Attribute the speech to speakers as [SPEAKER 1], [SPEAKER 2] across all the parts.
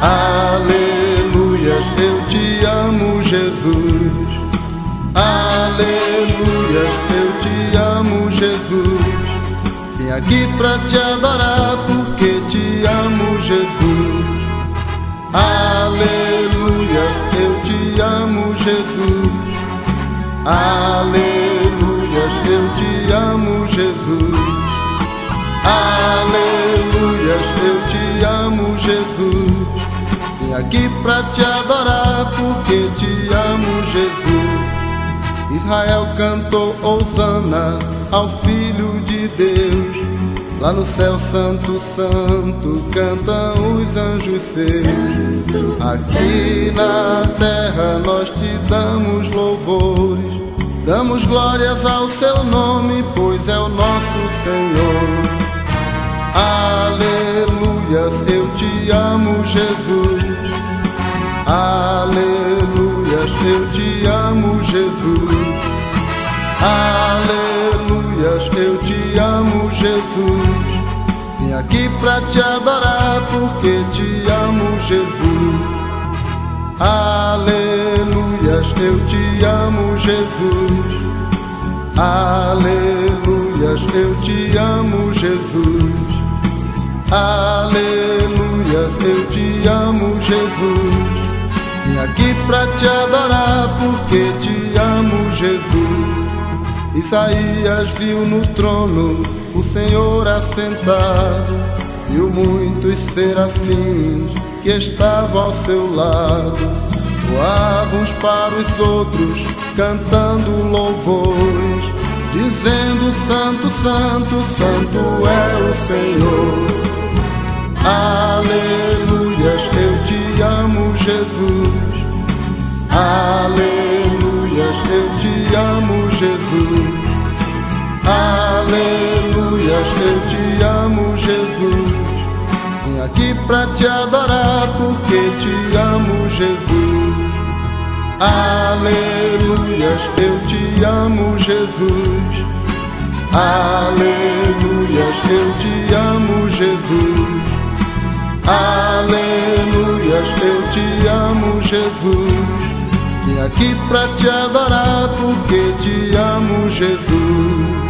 [SPEAKER 1] Aleluias, eu te amo, Jesus. Aleluias, eu te amo, Jesus. Vim aqui pra te adorar porque te amo, Jesus. Aleluias, eu te amo, Jesus. Aleluias, eu te amo, Jesus. Aleluias, eu te amo, Jesus. Vim aqui pra te adorar porque te amo, Jesus. Israel cantou Hosana ao Filho de Deus. Lá no céu santo, santo, cantam os anjos seus. Aqui na terra nós te damos louvores, damos glórias ao seu nome, pois é o nosso Senhor. Aleluias, eu te amo, Jesus. Aleluias, eu te amo, Jesus. Aleluias, eu te amo, Jesus. Vim aqui pra te adorar porque te amo, Jesus. Aleluias, eu te amo, Jesus. Aleluias, eu te amo, Jesus. Aleluias, eu te amo, Jesus. Vim aqui pra te adorar porque te amo, Jesus. Isaías viu no trono o Senhor assentado, viu muitos serafins que estavam ao seu lado. Voavam uns para os outros, cantando louvores, dizendo: Santo, Santo, Santo é o Senhor. Aleluias, eu te amo, Jesus. Aleluias, eu te amo, Jesus. Aleluias, eu te amo, Jesus. Vim aqui pra te adorar porque te amo, Jesus. Aleluias, eu te amo, Jesus. Aleluias, eu te amo, Jesus. Aleluias, eu te amo, Jesus. Vim aqui pra te adorar porque te amo, Jesus.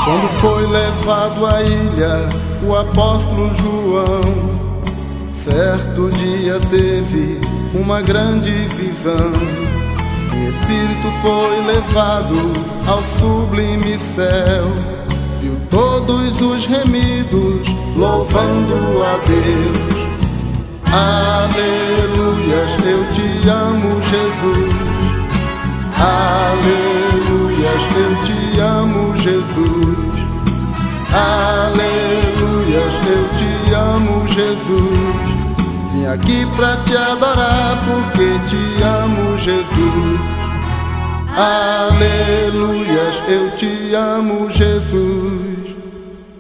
[SPEAKER 1] Quando foi levado à ilha o apóstolo João, certo dia teve uma grande visão. Em espírito foi levado ao sublime céu, viu todos os remidos louvando a Deus. Aleluias, eu te amo, Jesus. Aleluias, eu te amo, Jesus. Aleluias, eu te amo, Jesus. Vim aqui pra te adorar porque te amo, Jesus. Aleluias, eu te amo, Jesus.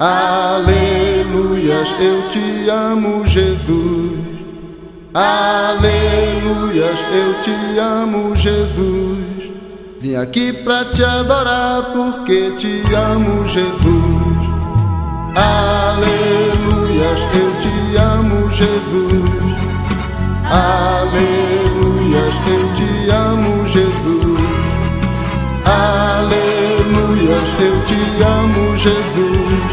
[SPEAKER 1] Aleluias, eu te amo, Jesus. Aleluias, eu te amo, Jesus. Vim aqui pra te adorar porque te amo, Jesus. Aleluias, eu te amo, Jesus. Aleluias, eu te amo, Jesus. Aleluias, eu te amo, Jesus.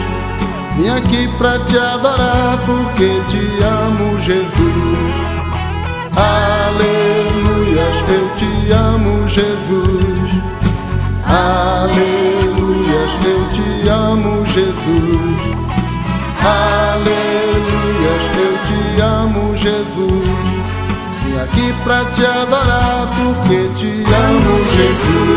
[SPEAKER 1] Vim aqui pra te adorar porque te amo, Jesus. Aleluias, eu te amo, Jesus. Aleluias, eu te amo, Jesus. Aleluias, eu te amo, Jesus. Vim aqui pra te adorar porque te amo, Jesus.